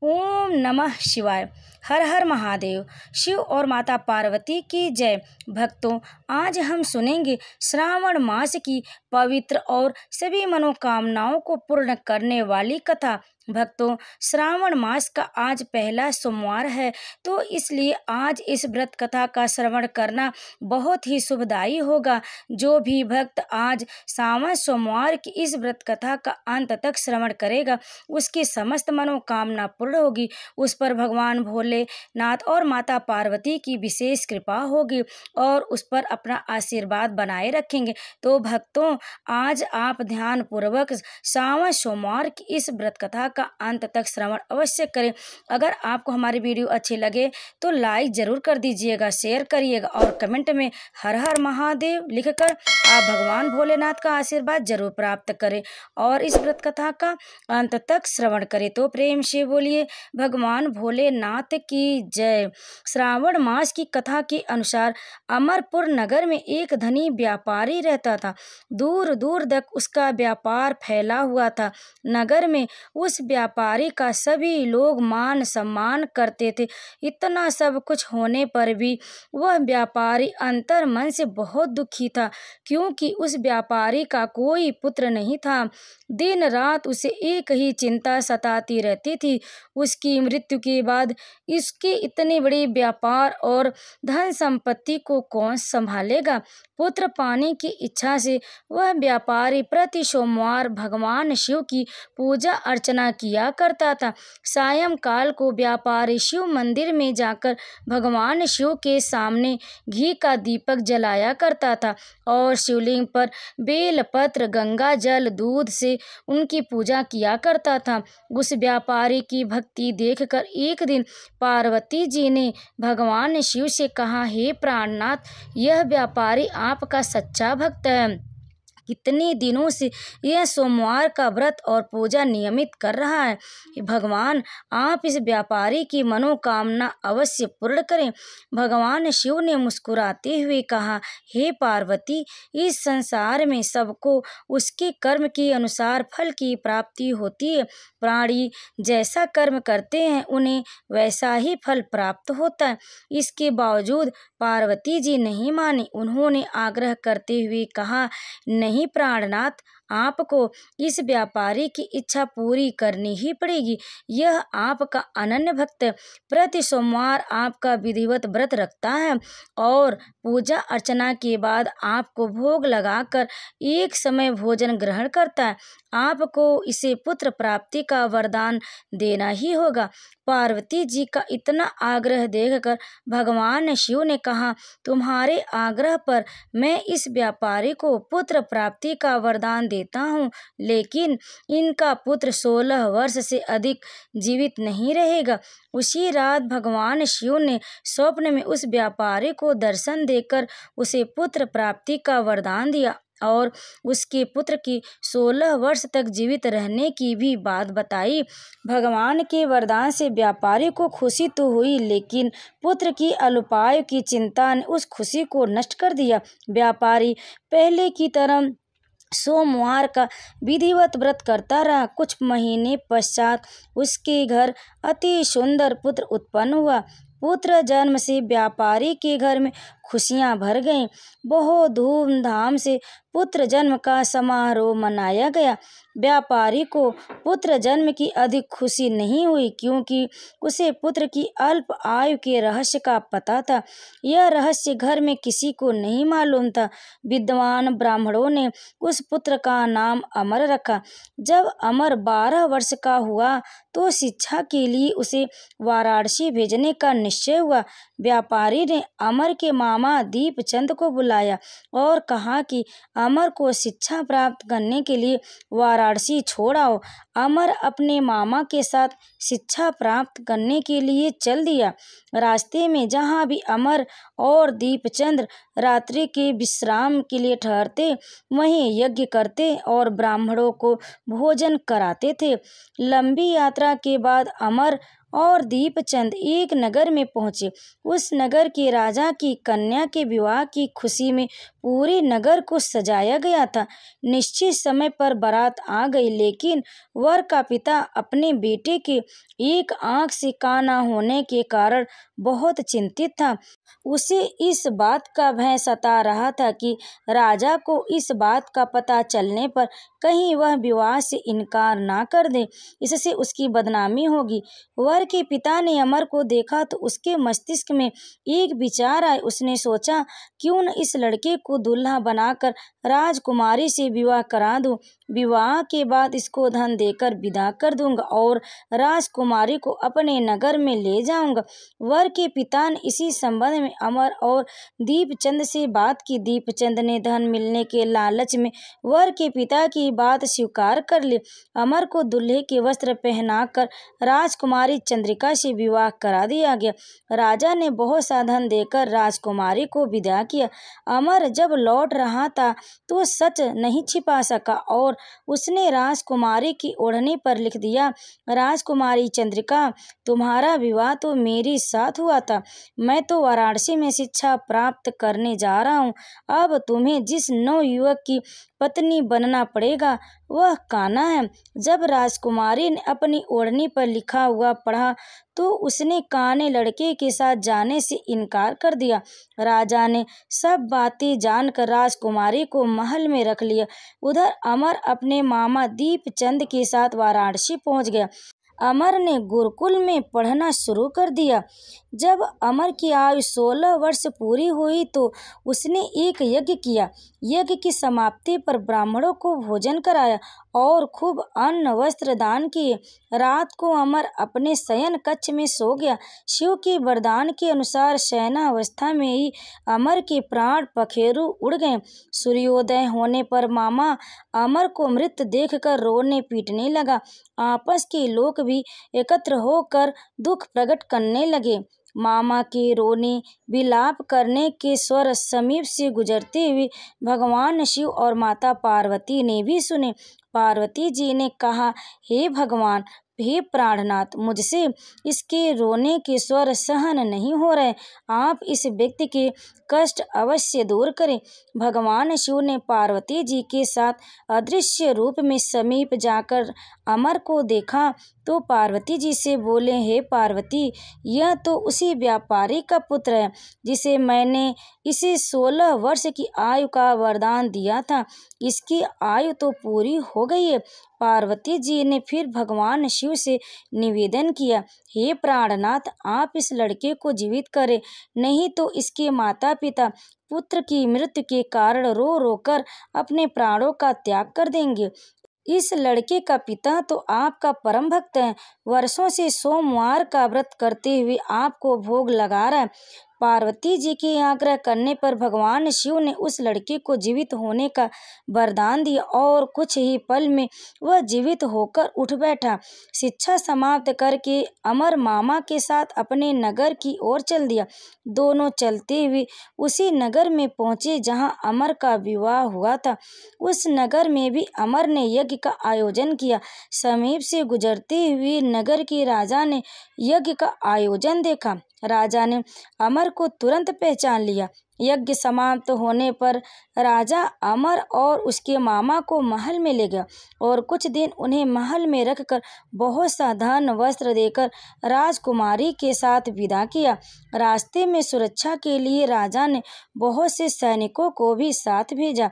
ओम नमः शिवाय। हर हर महादेव। शिव और माता पार्वती की जय। भक्तों, आज हम सुनेंगे श्रावण मास की पवित्र और सभी मनोकामनाओं को पूर्ण करने वाली कथा। भक्तों, श्रावण मास का आज पहला सोमवार है, तो इसलिए आज इस व्रत कथा का श्रवण करना बहुत ही शुभदायी होगा। जो भी भक्त आज श्रावण सोमवार की इस व्रत कथा का अंत तक श्रवण करेगा, उसकी समस्त मनोकामना पूर्ण होगी। उस पर भगवान भोलेनाथ और माता पार्वती की विशेष कृपा होगी और उस पर अपना आशीर्वाद बनाए रखेंगे। तो भक्तों, आज आप ध्यान पूर्वक श्रावण सोमवार की इस व्रत कथा का अंत तक श्रवण अवश्य करें। अगर आपको हमारी वीडियो अच्छी लगे तो लाइक जरूर कर दीजिएगा, शेयर करिएगा और कमेंट में हर हर महादेव लिखकर आप भगवान भोलेनाथ का आशीर्वाद जरूर प्राप्त करें और इस व्रत कथा का अंत तक श्रवण करें। तो प्रेम से बोलिए भगवान भोलेनाथ की जय। श्रावण मास की कथा के अनुसार अमरपुर नगर में एक धनी व्यापारी रहता था। दूर दूर तक उसका व्यापार फैला हुआ था। नगर में उस व्यापारी का सभी लोग मान सम्मान करते थे। इतना सब कुछ होने पर भी वह व्यापारी अंतर मन से बहुत दुखी था, क्योंकि उस व्यापारी का कोई पुत्र नहीं था। दिन रात उसे एक ही चिंता सताती रहती थी, उसकी मृत्यु के बाद इसके इतने बड़े व्यापार और धन संपत्ति को कौन संभालेगा। पुत्र पाने की इच्छा से वह व्यापारी प्रति सोमवार भगवान शिव की पूजा अर्चना किया करता था। सायंकाल को व्यापारी शिव मंदिर में जाकर भगवान शिव के सामने घी का दीपक जलाया करता था और शिवलिंग पर बेलपत्र, गंगा जल, दूध से उनकी पूजा किया करता था। उस व्यापारी की भक्ति देखकर एक दिन पार्वती जी ने भगवान शिव से कहा, हे प्राणनाथ, यह व्यापारी आपका सच्चा भक्त है। कितने दिनों से यह सोमवार का व्रत और पूजा नियमित कर रहा है। भगवान, आप इस व्यापारी की मनोकामना अवश्य पूर्ण करें। भगवान शिव ने मुस्कुराते हुए कहा, हे पार्वती, इस संसार में सबको उसके कर्म के अनुसार फल की प्राप्ति होती है। प्राणी जैसा कर्म करते हैं उन्हें वैसा ही फल प्राप्त होता है। इसके बावजूद पार्वती जी नहीं मानी। उन्होंने आग्रह करते हुए कहा, नहीं प्राणनाथ, आपको इस व्यापारी की इच्छा पूरी करनी ही पड़ेगी। यह आपका अनन्य भक्त प्रति सोमवार आपका विधिवत व्रत रखता है और पूजा अर्चना के बाद आपको भोग लगाकर एक समय भोजन ग्रहण करता है। आपको इसे पुत्र प्राप्ति का वरदान देना ही होगा। पार्वती जी का इतना आग्रह देखकर भगवान शिव ने कहा, तुम्हारे आग्रह पर मैं इस व्यापारी को पुत्र प्राप्ति का वरदान देता हूँ, लेकिन इनका पुत्र 16 वर्ष से अधिक जीवित नहीं रहेगा। उसी रात भगवान शिव ने स्वप्न में उस व्यापारी को दर्शन देकर उसे पुत्र प्राप्ति का वरदान दिया और उसके पुत्र की 16 वर्ष तक जीवित रहने की भी बात बताई। भगवान के वरदान से व्यापारी को खुशी तो हुई, लेकिन पुत्र की अल्पायु की चिंता ने उस खुशी को नष्ट कर दिया। व्यापारी पहले की तरह सोमवार का विधिवत व्रत करता रहा। कुछ महीने पश्चात उसके घर अति सुंदर पुत्र उत्पन्न हुआ। पुत्र जन्म से व्यापारी के घर में खुशियां भर गईं। बहुत धूमधाम से पुत्र जन्म का समारोह मनाया गया। व्यापारी को पुत्र जन्म की अधिक खुशी नहीं हुई, क्योंकि उसे पुत्र की अल्प आयु के रहस्य का पता था। यह रहस्य घर में किसी को नहीं मालूम था। विद्वान ब्राह्मणों ने उस पुत्र का नाम अमर रखा। जब अमर 12 वर्ष का हुआ तो शिक्षा के लिए उसे वाराणसी भेजने का निश्चय हुआ। व्यापारी ने अमर के मामा दीपचंद को बुलाया और कहा कि अमर को शिक्षा प्राप्त करने के लिए वाराणसी छोड़ आओ। अमर अपने मामा के साथ शिक्षा प्राप्त करने के लिए चल दिया। रास्ते में जहाँ भी अमर और दीपचंद रात्रि के विश्राम के लिए ठहरते, वहीं यज्ञ करते और ब्राह्मणों को भोजन कराते थे। लंबी यात्रा के बाद अमर और दीपचंद एक नगर में पहुंचे। उस नगर के राजा की कन्या के विवाह की खुशी में पूरे नगर को सजाया गया था। निश्चित समय पर बारात आ गई, लेकिन वर का पिता अपने बेटे के एक आंख से काना होने के कारण बहुत चिंतित था। उसे इस बात का भय सता रहा था कि राजा को इस बात का पता चलने पर कहीं वह विवाह से इनकार ना कर दे, इससे उसकी बदनामी होगी। वर के पिता ने अमर को देखा तो उसके मस्तिष्क में एक विचार आया। उसने सोचा, क्यों न इस लड़के को दूल्हा बनाकर राजकुमारी से विवाह करा दूं। विवाह के बाद इसको धन देकर विदा कर दूंगा और राजकुमारी को अपने नगर में ले जाऊंगा। वर के पिता ने इसी संबंध में अमर और दीपचंद से बात की। दीपचंद ने धन मिलने के लालच में वर के पिता की बात स्वीकार कर ली। अमर को दूल्हे के वस्त्र पहनाकर राजकुमारी चंद्रिका से विवाह करा दिया गया। राजा ने बहुत सा धन देकर राजकुमारी को विदा किया। अमर जब लौट रहा था तो सच नहीं छिपा सका और उसने राजकुमारी की ओढ़नी पर लिख दिया, राजकुमारी चंद्रिका, तुम्हारा विवाह तो मेरे साथ हुआ था। मैं तो वाराणसी में शिक्षा प्राप्त करने जा रहा हूँ। अब तुम्हें जिस नवयुवक की पत्नी बनना पड़ेगा वह कान्हा है। जब राजकुमारी ने अपनी ओढ़नी पर लिखा हुआ पढ़ा तो उसने काने लड़के के साथ जाने से इनकार कर दिया। राजा ने सब बातें जानकर राजकुमारी को महल में रख लिया। उधर अमर अपने मामा दीपचंद के साथ वाराणसी पहुंच गया। अमर ने गुरुकुल में पढ़ना शुरू कर दिया। जब अमर की आयु 16 वर्ष पूरी हुई तो उसने एक यज्ञ किया। यज्ञ की समाप्ति पर ब्राह्मणों को भोजन कराया और खूब अन्न वस्त्र दान किए। रात को अमर अपने शयन कक्ष में सो गया। शिव के वरदान के अनुसार शयनावस्था में ही अमर के प्राण पखेरु उड़ गए। सूर्योदय होने पर मामा अमर को मृत देखकर रोने पीटने लगा। आपस के लोग भी एकत्र होकर दुख प्रकट करने लगे। मामा के रोने विलाप करने के स्वर समीप से गुजरते हुए भगवान शिव और माता पार्वती ने भी सुने। पार्वती जी ने कहा, हे भगवान, हे प्राणनाथ, मुझसे इसके रोने के स्वर सहन नहीं हो रहे। आप इस व्यक्ति के कष्ट अवश्य दूर करें। भगवान शिव ने पार्वती जी के साथ अदृश्य रूप में समीप जाकर अमर को देखा तो पार्वती जी से बोले, हे पार्वती, यह तो उसी व्यापारी का पुत्र है जिसे मैंने इसे 16 वर्ष की आयु का वरदान दिया था। इसकी आयु तो पूरी हो गई है। पार्वती जी ने फिर भगवान शिव से निवेदन किया, हे प्राणनाथ, आप इस लड़के को जीवित करें, नहीं तो इसके माता पिता पुत्र की मृत्यु के कारण रो रो कर अपने प्राणों का त्याग कर देंगे। इस लड़के का पिता तो आपका परम भक्त है, वर्षों से सोमवार का व्रत करते हुए आपको भोग लगा रहा है। पार्वती जी के आग्रह करने पर भगवान शिव ने उस लड़के को जीवित होने का वरदान दिया और कुछ ही पल में वह जीवित होकर उठ बैठा। शिक्षा समाप्त करके अमर मामा के साथ अपने नगर की ओर चल दिया। दोनों चलते हुए उसी नगर में पहुंचे जहां अमर का विवाह हुआ था। उस नगर में भी अमर ने यज्ञ का आयोजन किया। समीप से गुजरते हुए नगर के राजा ने यज्ञ का आयोजन देखा। राजा ने अमर को तुरंत पहचान लिया। यज्ञ समाप्त होने पर राजा अमर और उसके मामा को महल में ले गया और कुछ दिन उन्हें महल में रखकर बहुत सा धन वस्त्र देकर राजकुमारी के साथ विदा किया। रास्ते में सुरक्षा के लिए राजा ने बहुत से सैनिकों को भी साथ भेजा।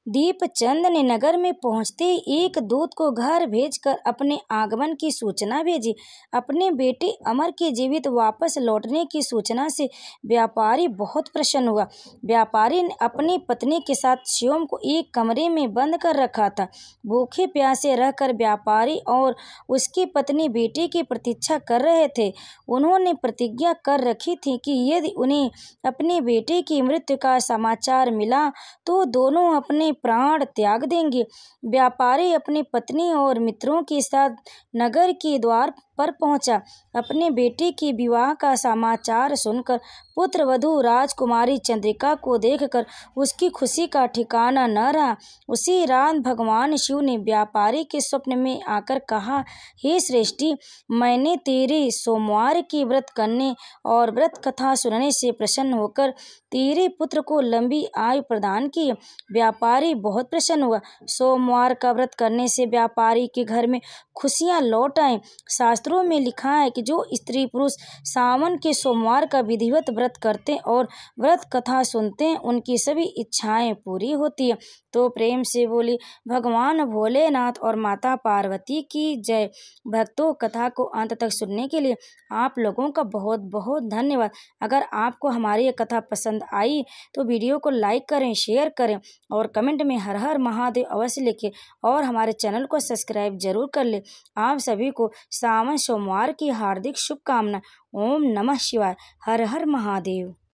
दीपचंद ने नगर में पहुंचते ही एक दूत को घर भेजकर अपने आगमन की सूचना भेजी। अपने बेटे अमर के जीवित वापस लौटने की सूचना से व्यापारी बहुत प्रसन्न हुआ। व्यापारी ने अपनी पत्नी के साथ शिवम को एक कमरे में बंद कर रखा था। भूखे प्यासे रहकर व्यापारी और उसकी पत्नी बेटे की प्रतीक्षा कर रहे थे। उन्होंने प्रतिज्ञा कर रखी थी कि यदि उन्हें अपने बेटे की मृत्यु का समाचार मिला तो दोनों अपने प्राण त्याग देंगे। व्यापारी अपनी पत्नी और मित्रों के साथ नगर के द्वार पर पहुंचा। अपने बेटे के विवाह का समाचार सुनकर पुत्र वधू राजकुमारी चंद्रिका को देखकर उसकी खुशी का ठिकाना न रहा। उसी रात भगवान शिव ने व्यापारी के स्वप्न में आकर कहा, हे श्रेष्ठी, मैंने तेरे सोमवार की व्रत करने और व्रत कथा सुनने से प्रसन्न होकर तेरे पुत्र को लंबी आयु प्रदान की। व्यापारी बहुत प्रसन्न हुआ। सोमवार का व्रत करने से व्यापारी के घर में खुशियां लौट आईं। शास्त्रों में लिखा है कि जो स्त्री पुरुष सावन के सोमवार का विधिवत व्रत करते हैं और व्रत कथा सुनते हैं, उनकी सभी इच्छाएं पूरी होती है। तो प्रेम से बोली भगवान भोलेनाथ और माता पार्वती की जय। भक्तों, कथा को अंत तक सुनने के लिए आप लोगों का बहुत बहुत धन्यवाद। अगर आपको हमारी ये कथा पसंद आई तो वीडियो को लाइक करें, शेयर करें और कमेंट में हर हर महादेव अवश्य लिखें और हमारे चैनल को सब्सक्राइब जरूर कर लें। आप सभी को सावन सोमवार की हार्दिक शुभकामनाएं। ओम नमः शिवाय। हर हर महादेव।